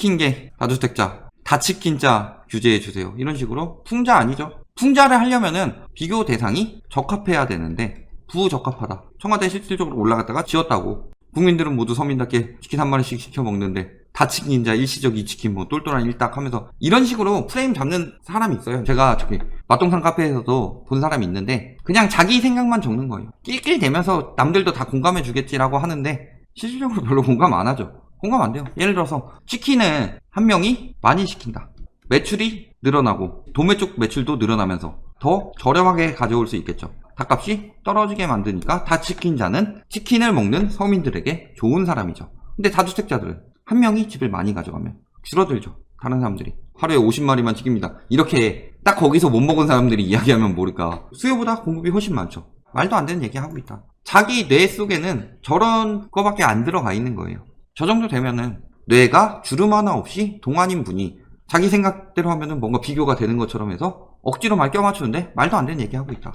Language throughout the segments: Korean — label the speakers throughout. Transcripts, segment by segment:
Speaker 1: 치킨계 다주택자 다치킨자 규제해주세요. 이런 식으로 풍자 아니죠. 풍자를 하려면은 비교 대상이 적합해야 되는데 부적합하다. 청와대 실질적으로 올라갔다가 지었다고. 국민들은 모두 서민답게 치킨 한 마리씩 시켜 먹는데 다치킨자 일시적 이 치킨 뭐 똘똘한 일딱 하면서 이런 식으로 프레임 잡는 사람이 있어요. 제가 저기 맛동산 카페에서도 본 사람이 있는데 그냥 자기 생각만 적는 거예요. 낄낄대면서 남들도 다 공감해 주겠지라고 하는데 실질적으로 별로 공감 안 하죠. 공감 안 돼요. 예를 들어서 치킨을 한 명이 많이 시킨다. 매출이 늘어나고 도매 쪽 매출도 늘어나면서 더 저렴하게 가져올 수 있겠죠. 닭값이 떨어지게 만드니까 다치킨자는 치킨을 먹는 서민들에게 좋은 사람이죠. 근데 다주택자들은 한 명이 집을 많이 가져가면 줄어들죠. 다른 사람들이 하루에 50마리만 튀깁니다. 이렇게 딱 거기서 못 먹은 사람들이 이야기하면 모를까. 수요보다 공급이 훨씬 많죠. 말도 안 되는 얘기 하고 있다. 자기 뇌 속에는 저런 거밖에 안 들어가 있는 거예요. 저 정도 되면은 뇌가 주름 하나 없이 동안인 분이 자기 생각대로 하면은 뭔가 비교가 되는 것처럼 해서 억지로 말 껴맞추는데 말도 안 되는 얘기 하고 있다.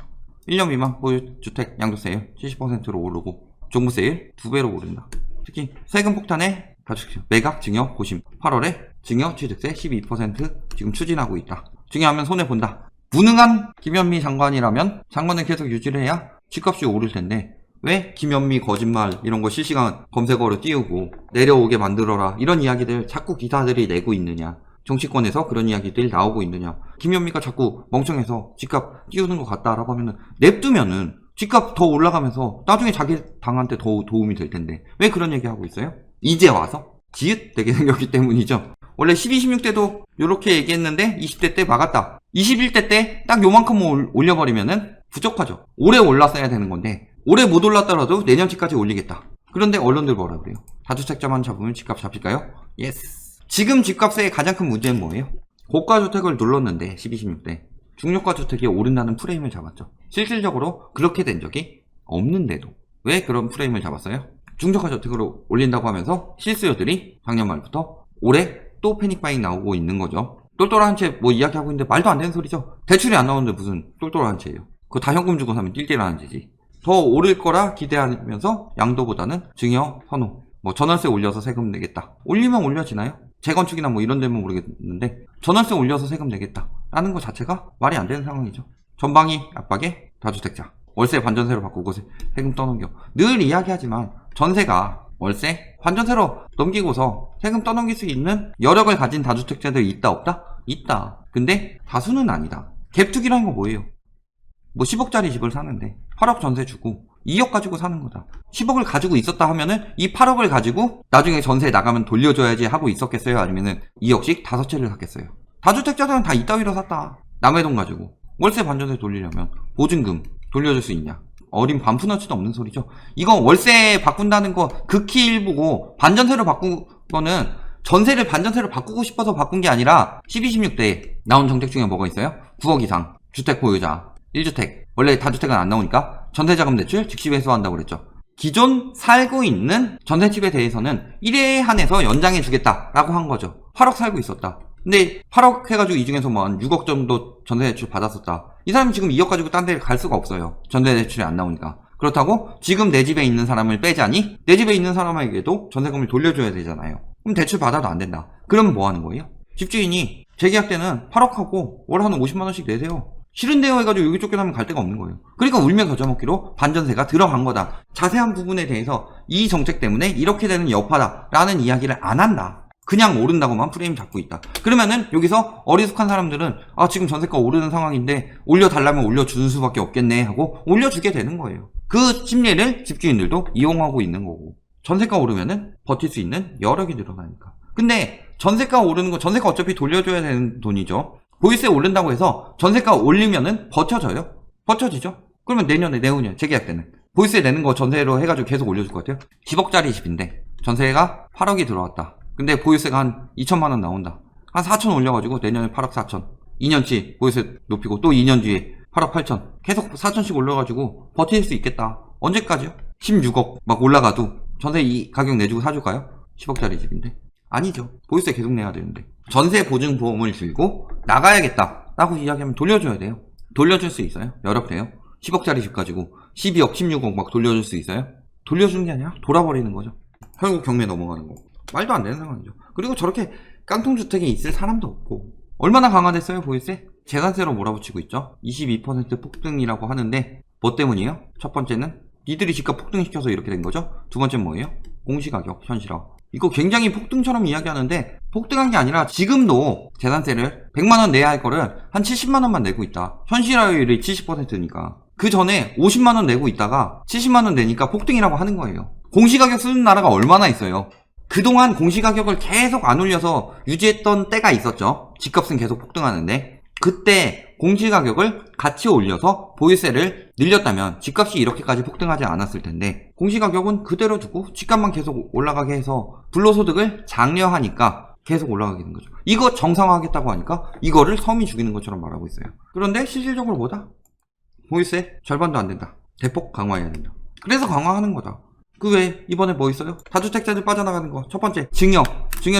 Speaker 1: 1년 미만 보유주택 양도세율 70%로 오르고 종부세율 2배로 오른다. 특히 세금 폭탄에 다주택자 매각 증여 고심 8월에 증여 취득세 12% 지금 추진하고 있다. 증여하면 손해본다. 무능한 김현미 장관이라면 장관은 계속 유지를 해야 집값이 오를 텐데 왜 김현미 거짓말 이런 거 실시간 검색어로 띄우고 내려오게 만들어라 이런 이야기들 자꾸 기사들이 내고 있느냐. 정치권에서 그런 이야기들이 나오고 있느냐. 김현미가 자꾸 멍청해서 집값 띄우는 것 같다라고 하면은 냅두면은 집값 더 올라가면서 나중에 자기 당한테 더 도움이 될 텐데 왜 그런 얘기 하고 있어요? 이제 와서 지읒 되게 생겼기 때문이죠. 원래 12, 16대도 이렇게 얘기했는데 20대 때 막았다. 21대 때 딱 요만큼 올려버리면은 부족하죠. 올해 올랐어야 되는 건데 올해 못 올랐더라도 내년치까지 올리겠다. 그런데 언론들 뭐라 그래요? 다주택자만 잡으면 집값 잡힐까요? 예스. 지금 집값의 가장 큰 문제는 뭐예요? 고가주택을 눌렀는데 12, 16대 중저가주택이 오른다는 프레임을 잡았죠. 실질적으로 그렇게 된 적이 없는데도 왜 그런 프레임을 잡았어요? 중저가주택으로 올린다고 하면서 실수요들이 작년 말부터 올해 또 패닉바잉 나오고 있는 거죠. 똘똘한 채 뭐 이야기하고 있는데 말도 안 되는 소리죠. 대출이 안 나오는데 무슨 똘똘한 채예요. 그거 다 현금 주고 사면 띨띨하는 채지. 더 오를 거라 기대하면서 양도보다는 증여 선호. 뭐 전월세 올려서 세금 내겠다. 올리면 올려지나요? 재건축이나 뭐 이런 데면 모르겠는데 전월세 올려서 세금 내겠다 라는 것 자체가 말이 안 되는 상황이죠. 전방위 압박에 다주택자 월세 반전세로 바꾸고 세금 떠넘겨. 늘 이야기하지만 전세가 월세 반전세로 넘기고서 세금 떠넘길 수 있는 여력을 가진 다주택자들이 있다 없다? 있다. 근데 다수는 아니다. 갭투기라는 거 뭐예요? 뭐 10억짜리 집을 사는데 8억 전세 주고 2억 가지고 사는 거다. 10억을 가지고 있었다 하면은 이 8억을 가지고 나중에 전세 나가면 돌려줘야지 하고 있었겠어요? 아니면은 2억씩 5채를 샀겠어요? 다주택자들은 다 이따위로 샀다. 남의 돈 가지고 월세 반전세 돌리려면 보증금 돌려줄 수 있냐? 어린 반푼어치도 없는 소리죠. 이거 월세 바꾼다는 거 극히 일부고 반전세로 바꾼 거는 전세를 반전세로 바꾸고 싶어서 바꾼 게 아니라 12, 16대에 나온 정책 중에 뭐가 있어요? 9억 이상 주택 보유자 1주택 원래 다주택은 안 나오니까 전세자금 대출 즉시 회수한다고 그랬죠. 기존 살고 있는 전세집에 대해서는 1회에 한해서 연장해 주겠다라고 한 거죠. 8억 살고 있었다. 근데 8억 해가지고 이 중에서 뭐 한 6억 정도 전세대출 받았었다. 이 사람이 지금 2억 가지고 딴 데 갈 수가 없어요. 전세대출이 안 나오니까. 그렇다고 지금 내 집에 있는 사람을 빼자니 내 집에 있는 사람에게도 전세금을 돌려줘야 되잖아요. 그럼 대출 받아도 안 된다. 그러면 뭐 하는 거예요? 집주인이 재계약 때는 8억 하고 월 한 50만 원씩 내세요. 싫은데요 해가지고 여기 쫓겨나면 갈 데가 없는 거예요. 그러니까 울며 겨자 먹기로 반전세가 들어간 거다. 자세한 부분에 대해서 이 정책 때문에 이렇게 되는 여파다 라는 이야기를 안 한다. 그냥 오른다고만 프레임 잡고 있다. 그러면은 여기서 어리숙한 사람들은 아 지금 전세가 오르는 상황인데 올려달라면 올려주는 수밖에 없겠네 하고 올려주게 되는 거예요. 그 심리를 집주인들도 이용하고 있는 거고 전세가 오르면은 버틸 수 있는 여력이 늘어나니까. 근데 전세가 오르는 거 전세가 어차피 돌려줘야 되는 돈이죠. 보유세 오른다고 해서 전세가 올리면은 버텨져요? 버텨지죠? 그러면 내년에 재계약 때는 보유세 내는 거 전세로 해가지고 계속 올려줄 것 같아요? 10억짜리 집인데 전세가 8억이 들어왔다. 근데 보유세가 한 2천만 원 나온다. 한 4천 올려가지고 내년에 8억 4천. 2년치 보유세 높이고 또 2년 뒤에 8억 8천. 계속 4천씩 올려가지고 버틸 수 있겠다. 언제까지요? 16억 막 올라가도 전세 이 가격 내주고 사줄까요? 10억짜리 집인데. 아니죠. 보유세 계속 내야 되는데. 전세 보증 보험을 들고 나가야겠다 라고 이야기하면 돌려줘야 돼요. 돌려줄 수 있어요? 여력 돼요? 10억짜리 집 가지고 12억 16억 막 돌려줄 수 있어요? 돌려주는 게 아니라 돌아버리는 거죠. 결국 경매 넘어가는 거. 말도 안 되는 상황이죠. 그리고 저렇게 깡통주택에 있을 사람도 없고. 얼마나 강화됐어요 보유세? 재산세로 몰아붙이고 있죠. 22% 폭등이라고 하는데 뭐 때문이에요? 첫 번째는 니들이 집값 폭등시켜서 이렇게 된 거죠. 두 번째는 뭐예요? 공시가격 현실화. 이거 굉장히 폭등처럼 이야기하는데 폭등한 게 아니라 지금도 재산세를 100만원 내야 할 거를 한 70만원만 내고 있다. 현실화율이 70%니까. 그 전에 50만원 내고 있다가 70만원 내니까 폭등이라고 하는 거예요. 공시가격 쓰는 나라가 얼마나 있어요. 그동안 공시가격을 계속 안 올려서 유지했던 때가 있었죠. 집값은 계속 폭등하는데 그때 공시가격을 같이 올려서 보유세를 늘렸다면 집값이 이렇게까지 폭등하지 않았을 텐데 공시가격은 그대로 두고 집값만 계속 올라가게 해서 불로소득을 장려하니까 계속 올라가게 된 거죠. 이거 정상화하겠다고 하니까 이거를 섬이 죽이는 것처럼 말하고 있어요. 그런데 실질적으로 뭐다? 보유세 절반도 안 된다. 대폭 강화해야 된다. 그래서 강화하는 거다. 그 외에 이번에 뭐 있어요? 다주택자들 빠져나가는 거. 첫 번째 증여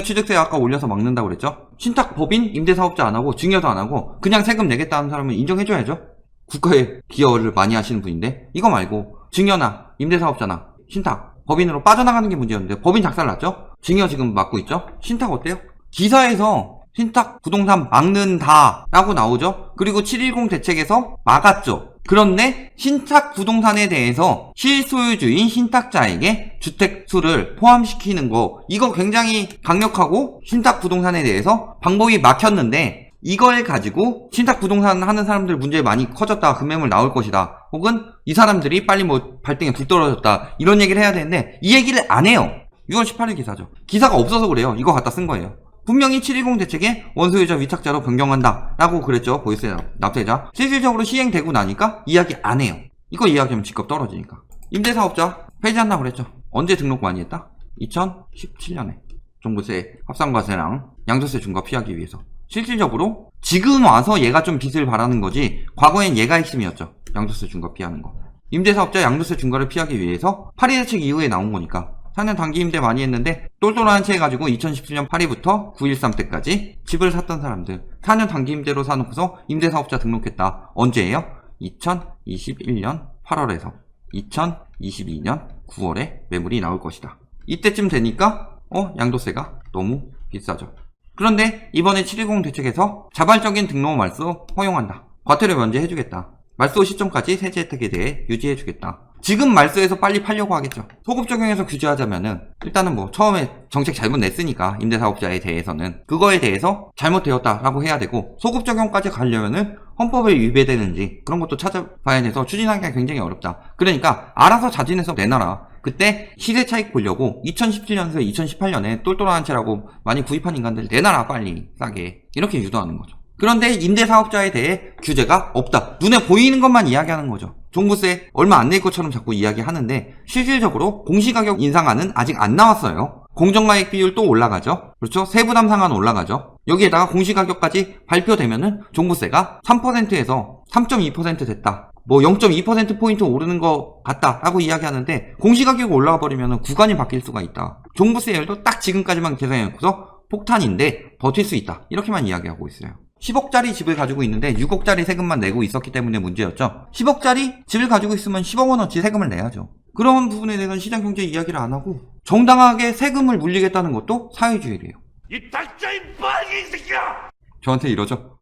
Speaker 1: 취득세 아까 올려서 막는다고 그랬죠. 신탁 법인 임대사업자 안 하고 증여도 안 하고 그냥 세금 내겠다 하는 사람은 인정해줘야죠. 국가에 기여를 많이 하시는 분인데 이거 말고 증여나 임대사업자나 신탁 법인으로 빠져나가는 게 문제였는데 법인 작살났죠. 증여 지금 막고 있죠. 신탁 어때요? 기사에서 신탁 부동산 막는다 라고 나오죠. 그리고 710 대책에서 막았죠. 그런데 신탁 부동산에 대해서 실소유주인 신탁자에게 주택수를 포함시키는 거 이거 굉장히 강력하고 신탁 부동산에 대해서 방법이 막혔는데 이걸 가지고 신탁 부동산 하는 사람들 문제 많이 커졌다. 금매물 나올 것이다. 혹은 이 사람들이 빨리 뭐 발등에 불 떨어졌다. 이런 얘기를 해야 되는데 이 얘기를 안 해요. 6월 18일 기사죠. 기사가 없어서 그래요. 이거 갖다 쓴 거예요. 분명히 710 대책에 원소유자 위탁자로 변경한다 라고 그랬죠. 보유세 납세자. 실질적으로 시행되고 나니까 이야기 안 해요. 이거 이야기하면 집값 떨어지니까. 임대사업자 폐지한다고 그랬죠. 언제 등록 많이 했다? 2017년에 종부세 합산과세랑 양도세 중과 피하기 위해서. 실질적으로 지금 와서 얘가 좀 빚을 바라는 거지 과거엔 얘가 핵심이었죠. 양도세 중과 피하는 거. 임대사업자 양도세 중과를 피하기 위해서 파리 대책 이후에 나온 거니까 4년 단기 임대 많이 했는데 똘똘한 채 해가지고 2017년 8위부터 913 때까지 집을 샀던 사람들 4년 단기 임대로 사놓고서 임대사업자 등록했다. 언제예요? 2021년 8월에서 2022년 9월에 매물이 나올 것이다. 이때쯤 되니까 양도세가 너무 비싸죠. 그런데 이번에 710 대책에서 자발적인 등록 말소 허용한다. 과태료 면제해주겠다. 말소 시점까지 세제 혜택에 대해 유지해주겠다. 지금 말소해서 빨리 팔려고 하겠죠. 소급 적용해서 규제하자면은 일단은 뭐 처음에 정책 잘못 냈으니까 임대사업자에 대해서는 그거에 대해서 잘못되었다라고 해야 되고 소급 적용까지 가려면은 헌법에 위배되는지 그런 것도 찾아봐야 돼서 추진하기가 굉장히 어렵다. 그러니까 알아서 자진해서 내놔라. 그때 시세 차익 보려고 2017년에서 2018년에 똘똘한 채라고 많이 구입한 인간들 내놔라 빨리 싸게 이렇게 유도하는 거죠. 그런데 임대사업자에 대해 규제가 없다. 눈에 보이는 것만 이야기하는 거죠. 종부세 얼마 안 낼 것처럼 자꾸 이야기하는데 실질적으로 공시가격 인상안은 아직 안 나왔어요. 공정가액 비율 또 올라가죠. 그렇죠? 세부담 상한 올라가죠. 여기에다가 공시가격까지 발표되면은 종부세가 3%에서 3.2% 됐다. 뭐 0.2%포인트 오르는 것 같다라고 이야기하는데 공시가격이 올라가 버리면 구간이 바뀔 수가 있다. 종부세율도 딱 지금까지만 계산해놓고서 폭탄인데 버틸 수 있다. 이렇게만 이야기하고 있어요. 10억짜리 집을 가지고 있는데 6억짜리 세금만 내고 있었기 때문에 문제였죠. 10억짜리 집을 가지고 있으면 10억 원어치 세금을 내야죠. 그런 부분에 대해서는 시장경제 이야기를 안 하고 정당하게 세금을 물리겠다는 것도 사회주의래요. 이 닥쳐인 빨갱이 새끼야! 저한테 이러죠.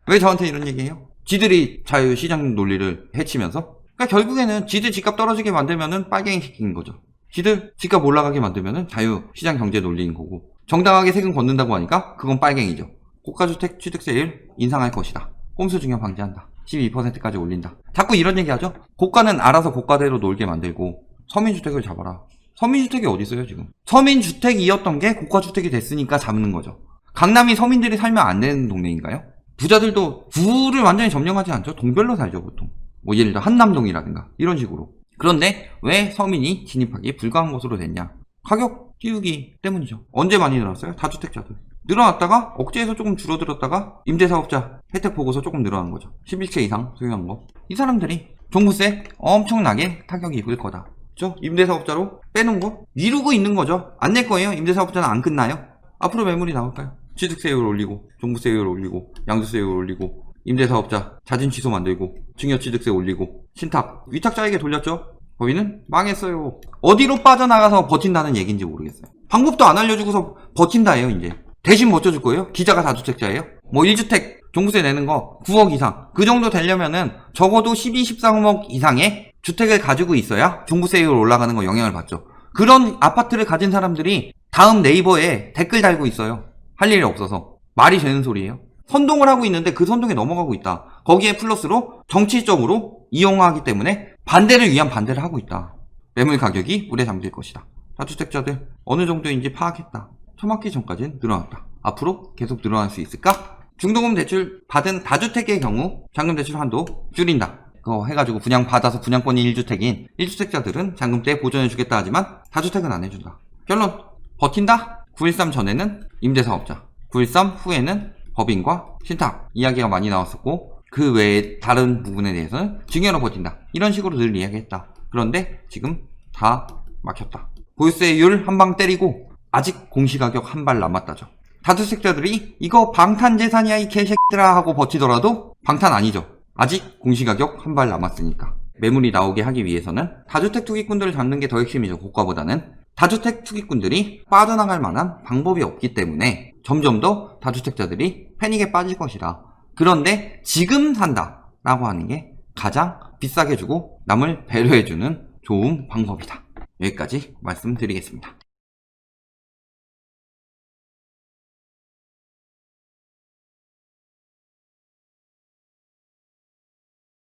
Speaker 1: 왜 저한테 이런 얘기해요? 지들이 자유시장 논리를 해치면서 그러니까 결국에는 지들 집값 떨어지게 만들면은 빨갱이 시킨 거죠. 지들 집값 올라가게 만들면은 자유시장 경제 논리인 거고 정당하게 세금 걷는다고 하니까 그건 빨갱이죠. 고가주택 취득세율 인상할 것이다. 꼼수 증여 방지한다. 12%까지 올린다. 자꾸 이런 얘기하죠. 고가는 알아서 고가대로 놀게 만들고 서민주택을 잡아라. 서민주택이 어디 있어요 지금? 서민주택이었던 게 고가주택이 됐으니까 잡는 거죠. 강남이 서민들이 살면 안 되는 동네인가요? 부자들도 구를 완전히 점령하지 않죠. 동별로 살죠 보통. 뭐 예를 들어 한남동이라든가 이런 식으로. 그런데 왜 서민이 진입하기 불가한 것으로 됐냐? 가격 띄우기 때문이죠. 언제 많이 늘었어요? 다주택자들. 늘어났다가 억제해서 조금 줄어들었다가 임대사업자 혜택 보고서 조금 늘어난 거죠. 11채 이상 소유한 거. 이 사람들이 종부세 엄청나게 타격이 입을 거다. 그렇죠? 임대사업자로 빼놓은 거 미루고 있는 거죠. 안 낼 거예요. 임대사업자는 안 끝나요. 앞으로 매물이 나올까요? 취득세율 올리고 종부세율 올리고 양도세율 올리고 임대사업자 자진 취소 만들고 증여취득세 올리고 신탁 위탁자에게 돌렸죠. 거기는 망했어요. 어디로 빠져나가서 버틴다는 얘기인지 모르겠어요. 방법도 안 알려주고서 버틴다예요 이제. 대신 뭐 어쩌줄 거예요? 기자가 다주택자예요? 뭐 1주택 종부세 내는 거 9억 이상 그 정도 되려면은 적어도 12, 13억 이상의 주택을 가지고 있어야 종부세율 올라가는 거 영향을 받죠. 그런 아파트를 가진 사람들이 다음 네이버에 댓글 달고 있어요. 할 일이 없어서. 말이 되는 소리예요. 선동을 하고 있는데 그 선동에 넘어가고 있다. 거기에 플러스로 정치적으로 이용하기 때문에 반대를 위한 반대를 하고 있다. 매물 가격이 물에 잠길 것이다. 다주택자들 어느 정도인지 파악했다. 처맞기 전까지는 늘어났다. 앞으로 계속 늘어날 수 있을까? 중도금 대출 받은 다주택의 경우 잔금 대출 한도 줄인다. 그거 해가지고 분양받아서 분양권이 1주택인 1주택자들은 잔금 때 보전해주겠다 하지만 다주택은 안 해준다. 결론 버틴다? 9.13 전에는 임대사업자, 9.13 후에는 법인과 신탁 이야기가 많이 나왔었고 그 외에 다른 부분에 대해서는 증여로 버틴다. 이런 식으로 늘 이야기했다. 그런데 지금 다 막혔다. 보유세율 한 방 때리고 아직 공시가격 한 발 남았다죠. 다주택자들이 이거 방탄재산이야 이 개새끼들아 하고 버티더라도 방탄 아니죠. 아직 공시가격 한 발 남았으니까. 매물이 나오게 하기 위해서는 다주택 투기꾼들을 잡는 게 더 핵심이죠. 고가보다는. 다주택 투기꾼들이 빠져나갈 만한 방법이 없기 때문에 점점 더 다주택자들이 패닉에 빠질 것이다. 그런데 지금 산다 라고 하는 게 가장 비싸게 주고 남을 배려해주는 좋은 방법이다. 여기까지 말씀드리겠습니다.